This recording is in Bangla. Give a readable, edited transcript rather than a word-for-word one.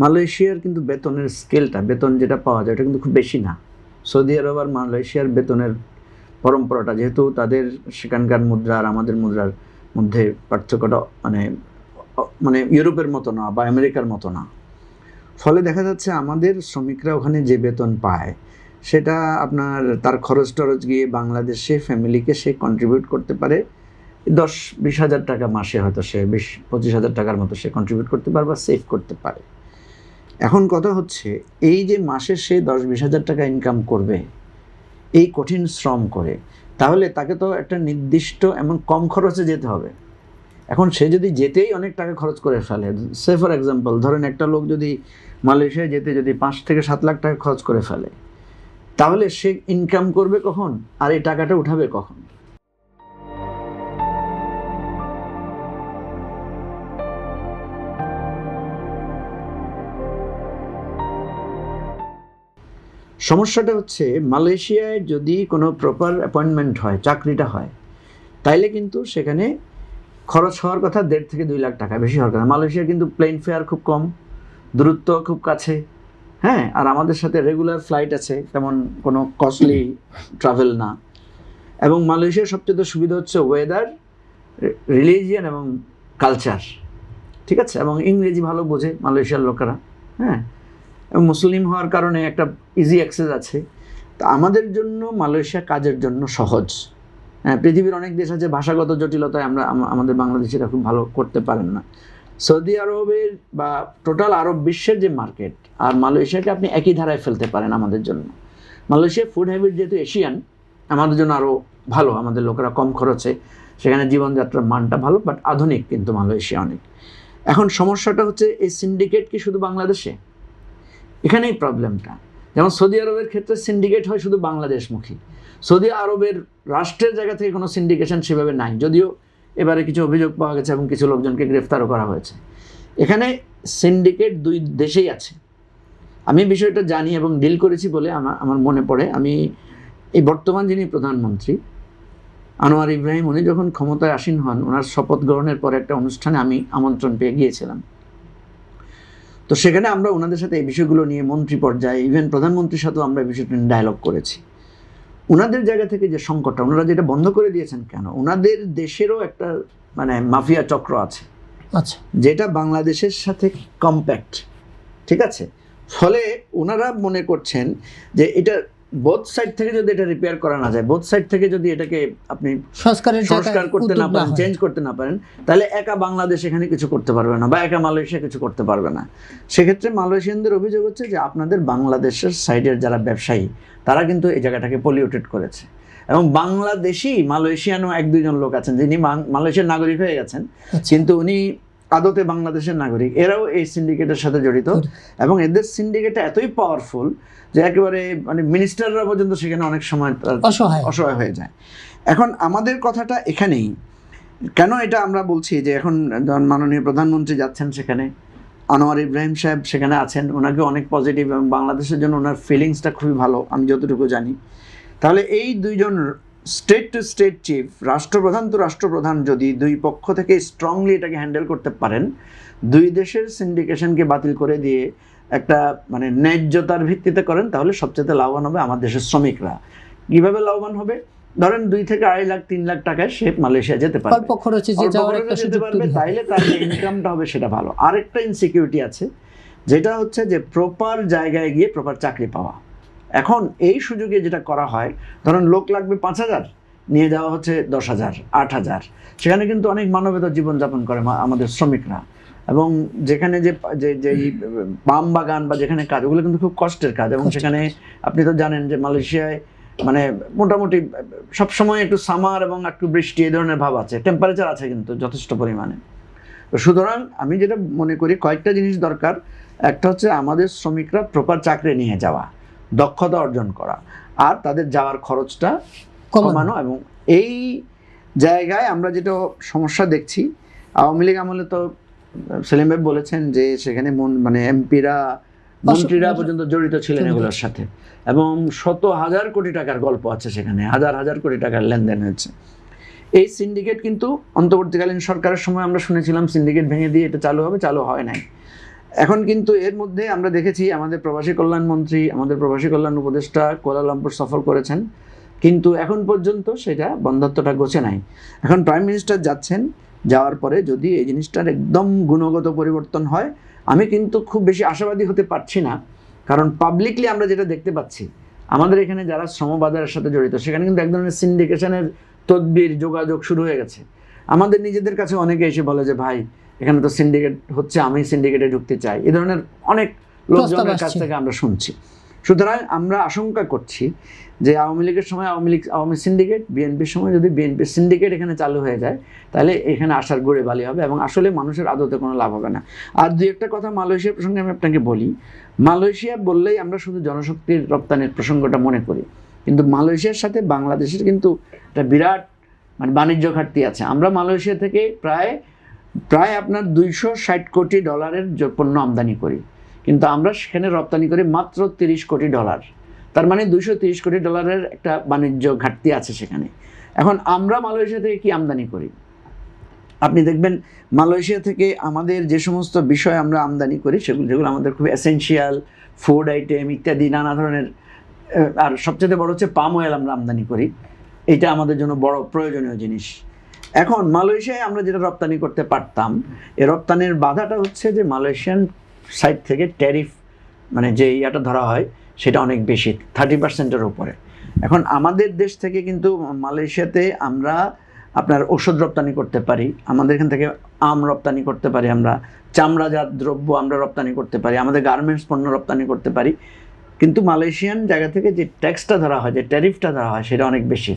মালয়েশিয়ার কিন্তু বেতনের স্কেলটা, বেতন যেটা পাওয়া যায় এটা কিন্তু খুব বেশি না। সৌদি আরব আর মালয়েশিয়ার বেতনের পরম্পরাটা, যেহেতু তাদের সেখানকার মুদ্রা আর আমাদের মুদ্রার মধ্যে পার্থক্যটা মানে মানে ইউরোপের মতো না বা আমেরিকার মতো না, ফলে দেখা যাচ্ছে আমাদের শ্রমিকরা ওখানে যে বেতন পায় সেটা আপনার তার খরচ টরচ গিয়ে বাংলাদেশে ফ্যামিলিকে সে কন্ট্রিবিউট করতে পারে 10-20 হাজার টাকা মাসে, হয়তো সে 20-25 হাজার টাকার মতো সে কন্ট্রিবিউট করতে পারে বা সেভ করতে পারে। এখন কথা হচ্ছে, এই যে মাসে সে 10-20 হাজার টাকা ইনকাম করবে এই কঠিন শ্রম করে, তাহলে তাকে তো একটা নির্দিষ্ট এবং কম খরচে যেতে হবে। এখন সে যদি যেতেই অনেক টাকা খরচ করে ফেলে, সে ফর এক্সাম্পল ধরেন একটা লোক যদি মালয়েশিয়ায় যেতে যদি 5 থেকে 7 লাখ টাকা খরচ করে ফেলে, তাহলে সে ইনকাম করবে কখন আর এই টাকাটা উঠাবে কখন? সমস্যাটা হচ্ছে, মালয়েশিয়ায় যদি কোনো প্রপার অ্যাপয়েন্টমেন্ট হয়, চাকরিটা হয়, তাইলে কিন্তু সেখানে খরচ হওয়ার কথা 1.5 থেকে 2 লাখ টাকা, বেশি হওয়ার কথা। মালয়েশিয়া কিন্তু প্লেন ফেয়ার খুব কম, দূরত্ব খুব কাছে, হ্যাঁ, আর আমাদের সাথে রেগুলার ফ্লাইট আছে, তেমন কোনো কস্টলি ট্রাভেল না। এবং মালয়েশিয়ার সবচেয়ে সুবিধা হচ্ছে ওয়েদার, রিলিজিয়ান এবং কালচার, ঠিক আছে, এবং ইংরেজি ভালো বোঝে মালয়েশিয়ার লোকেরা, হ্যাঁ, এবং মুসলিম হওয়ার কারণে একটা ইজি অ্যাক্সেস আছে। তা আমাদের জন্য মালয়েশিয়া কাজের জন্য সহজ। হ্যাঁ, পৃথিবীর অনেক দেশ আছে ভাষাগত জটিলতায় আমাদের বাংলাদেশিরা খুব ভালো করতে পারেন না। সৌদি আরবের বা টোটাল আরব বিশ্বের যে মার্কেট আর মালয়েশিয়াকে আপনি একই ধারায় ফেলতে পারেন আমাদের জন্য। মালয়েশিয়া ফুড হ্যাবিট যেহেতু এশিয়ান, আমাদের জন্য আরও ভালো, আমাদের লোকেরা কম খরচে, সেখানে জীবনযাত্রার মানটা ভালো, বাট আধুনিক কিন্তু মালয়েশিয়া অনেক। এখন সমস্যাটা হচ্ছে, এই সিন্ডিকেট কি শুধু বাংলাদেশে? এখানেই প্রবলেমটা। যেমন সৌদি আরবের ক্ষেত্রে সিন্ডিকেট হয় শুধু বাংলাদেশমুখী, সৌদি আরবের রাষ্ট্রের জায়গা থেকে কোনো সিন্ডিকেশন সেভাবে নাই, যদিও এবারে কিছু অভিযোগ পাওয়া গেছে এবং কিছু লোকজনকে গ্রেফতারও করা হয়েছে। এখানে সিন্ডিকেট দুই দেশেই আছে। আমি বিষয়টা জানি এবং ডিল করেছি বলে আমার মনে পড়ে, আমি এই বর্তমান যিনি প্রধানমন্ত্রী আনোয়ার ইব্রাহিম, উনি যখন ক্ষমতায় আসীন হন, ওনার শপথ গ্রহণের পরে একটা অনুষ্ঠানে আমি আমন্ত্রণ পেয়ে গিয়েছিলাম। তো সেখানে আমরা ওনাদের সাথে এই বিষয়গুলো নিয়ে মন্ত্রী পর্যায়ে, ইভেন প্রধানমন্ত্রীর সাথেও আমরা এই বিষয়টা নিয়ে ডায়লগ করেছি। ওনাদের জায়গা থেকে যে সংকটটা, ওনারা যেটা বন্ধ করে দিয়েছেন কেন, ওনাদের দেশেরও একটা মানে মাফিয়া চক্র আছে, আচ্ছা, যেটা বাংলাদেশের সাথে কম্প্যাক্ট, ঠিক আছে। ফলে ওনারা মনে করছেন যে এটা বোথ সাইড থেকে যদি এটা রিপেয়ার করা না যায়, বোথ সাইড থেকে যদি এটাকে আপনি সংস্কার করতে না পারেন, চেঞ্জ করতে না পারেন, তাহলে একা বাংলাদেশ এখানে কিছু করতে পারবে না বা একা মালয়েশিয়া কিছু করতে পারবে না। সেক্ষেত্রে মালয়েশিয়ানদের অভিযোগ হচ্ছে যে আপনাদের বাংলাদেশের সাইডের যারা ব্যবসায়ী, তারা কিন্তু এই জায়গাটাকে পলিউটেড করেছে। এবং বাংলাদেশি মালয়েশিয়ানও 1-2 জন লোক আছেন যিনি মালয়েশিয়ার নাগরিক হয়ে গেছেন, কিন্তু উনি আদতে বাংলাদেশের নাগরিক, এরাও এই সিন্ডিকেটের সাথে জড়িত। এবং এদের সিন্ডিকেটটা এতই পাওয়ারফুল যে একেবারে মানে মিনিস্টাররা পর্যন্ত সেখানে অনেক সময় অসহায় হয়ে যায়। এখন আমাদের কথাটা এখানেই, কেন এটা আমরা বলছি যে এখন মাননীয় প্রধানমন্ত্রী যাচ্ছেন সেখানে, আনোয়ার ইব্রাহিম সাহেব সেখানে আছেন, ওনাকে অনেক পজিটিভ এবং বাংলাদেশের জন্য ওনার ফিলিংসটা খুবই ভালো, আমি যতটুকু জানি। তাহলে এই 2জন স্টেট টু স্টেট চিফ, রাষ্ট্রপ্রধান তো রাষ্ট্রপ্রধান, যদি 2 পক্ষ থেকে স্ট্রংলি এটাকে হ্যান্ডেল করতে পারেন, 2 দেশের সিন্ডিকেশনকে বাতিল করে দিয়ে একটা মানে ন্যায্যতার ভিত্তিতে করেন, তাহলে সবচেয়ে লাভবান হবে আমার দেশের শ্রমিকরা। কীভাবে লাভবান হবে? ধরেন 2 থেকে 2.5 লাখ 3 লাখ টাকায় সে মালয়েশিয়া যেতে পারবে, তাইলে তার যে ইনকামটা হবে সেটা ভালো। আরেকটা ইনসিকিউরিটি আছে, যেটা হচ্ছে যে প্রপার জায়গায় গিয়ে প্রপার চাকরি পাওয়া। এখন এই সুযোগে যেটা করা হয়, ধরুন লোক লাগবে 5,000, নিয়ে যাওয়া হচ্ছে 10,000, 8,000, সেখানে কিন্তু অনেক মানবেতর জীবনযাপন করে আমাদের শ্রমিকরা। এবং যেখানে যে পাম বাগান বা যেখানে কাজ, ওগুলো কিন্তু খুব কষ্টের কাজ। এবং সেখানে আপনি তো জানেন যে মালয়েশিয়ায় মানে মোটামুটি সবসময় একটু সামার এবং একটু বৃষ্টি এই ধরনের ভাব আছে, টেম্পারেচার আছে কিন্তু যথেষ্ট পরিমাণে। সুতরাং আমি যেটা মনে করি, কয়েকটা জিনিস দরকার। একটা হচ্ছে আমাদের শ্রমিকরা প্রপার চাকরি নিয়ে যাওয়া, দক্ষতা অর্জন করা, আর তাদের যাওয়ার খরচটা কমানো। এবং এই জায়গায় আমরা যেটা সমস্যা দেখছি, আওয়ামী লীগ আমলে তো সেলিম ভাই বলেছেন যে সেখানে মানে এমপিরা, মন্ত্রীরা পর্যন্ত জড়িত ছিলেন এগুলোর সাথে, এবং 100,000 কোটি টাকার গল্প আছে সেখানে, হাজার কোটি টাকার লেনদেন হয়েছে। এই সিন্ডিকেট কিন্তু অন্তর্বর্তীকালীন সরকারের সময় আমরা শুনেছিলাম সিন্ডিকেট ভেঙে দিয়ে এটা চালু হবে, চালু হয় নাই। এখন কিন্তু এর মধ্যে আমরা দেখেছি আমাদের প্রবাসী কল্যাণ মন্ত্রী, আমাদের প্রবাসী কল্যাণ উপদেষ্টা কুয়ালালামপুর সফর করেছেন, কিন্তু এখন পর্যন্ত সেটা বন্ধাত্মটা গোছে নাই। এখন প্রাইম মিনিস্টার যাচ্ছেন, যাওয়ার পরে যদি এই জিনিসটার একদম গুণগত পরিবর্তন হয়, আমি কিন্তু খুব বেশি আশাবাদী হতে পারছি না। কারণ পাবলিকলি আমরা যেটা দেখতে পাচ্ছি, আমাদের এখানে যারা শ্রমবাজারের সাথে জড়িত, সেখানে কিন্তু এক ধরনের সিন্ডিকেশনের তদবির, যোগাযোগ শুরু হয়ে গেছে। আমাদের নিজেদের কাছে অনেকে এসে বলে যে ভাই এখানে তো সিন্ডিকেট হচ্ছে, আমি সিন্ডিকেটে ঢুকতে চাই, এই ধরনের অনেক লোকজনের কাছ থেকে আমরা শুনছি। সুতরাং আমরা আশঙ্কা করছি যে আওয়ামী লীগের সময় আওয়ামী সিন্ডিকেট, বিএনপির সময় যদি বিএনপির সিন্ডিকেট এখানে চালু হয়ে যায়, তাহলে এখানে আসার গড়ে বালি হবে এবং আসলে মানুষের আদতে কোনো লাভ হবে না। আর দুই একটা কথা মালয়েশিয়ার প্রসঙ্গে আমি আপনাকে বলি। মালয়েশিয়া বললেই আমরা শুধু জনশক্তির রপ্তানির প্রসঙ্গটা মনে করি, কিন্তু মালয়েশিয়ার সাথে বাংলাদেশের কিন্তু একটা বিরাট বাণিজ্য ঘাটতি আছে। আমরা মালয়েশিয়া থেকে প্রায় আপনার $260 কোটি পণ্য আমদানি করি, কিন্তু আমরা সেখানে রপ্তানি করি মাত্র $30 কোটি। তার মানে $230 কোটি একটা বাণিজ্য ঘাটতি আছে সেখানে। এখন আমরা মালয়েশিয়া থেকে কি আমদানি করি? আপনি দেখবেন মালয়েশিয়া থেকে আমাদের যে সমস্ত বিষয় আমরা আমদানি করি, যেগুলো আমাদের খুব এসেনশিয়াল ফুড আইটেম ইত্যাদি নানা ধরনের, আর সবচেয়ে বড় হচ্ছে পাম অয়েল আমরা আমদানি করি। এটা আমাদের জন্য বড় প্রয়োজনীয় জিনিস। এখন মালয়েশিয়ায় আমরা যেটা রপ্তানি করতে পারতাম, এই রপ্তানির বাধাটা হচ্ছে যে মালয়েশিয়ান সাইড থেকে ট্যারিফ যে ইয়াটা ধরা হয় সেটা অনেক বেশি, 30%-এর উপরে। এখন আমাদের দেশ থেকে কিন্তু মালয়েশিয়াতে আমরা আপনার ওষুধ রপ্তানি করতে পারি, আমাদের এখান থেকে আম রপ্তানি করতে পারি, আমরা চামড়াজাত দ্রব্য আমরা রপ্তানি করতে পারি, আমাদের গার্মেন্টস পণ্য রপ্তানি করতে পারি। কিন্তু মালয়েশিয়ান জায়গা থেকে যে ট্যাক্সটা ধরা হয়, যে ট্যারিফটা ধরা হয়, সেটা অনেক বেশি।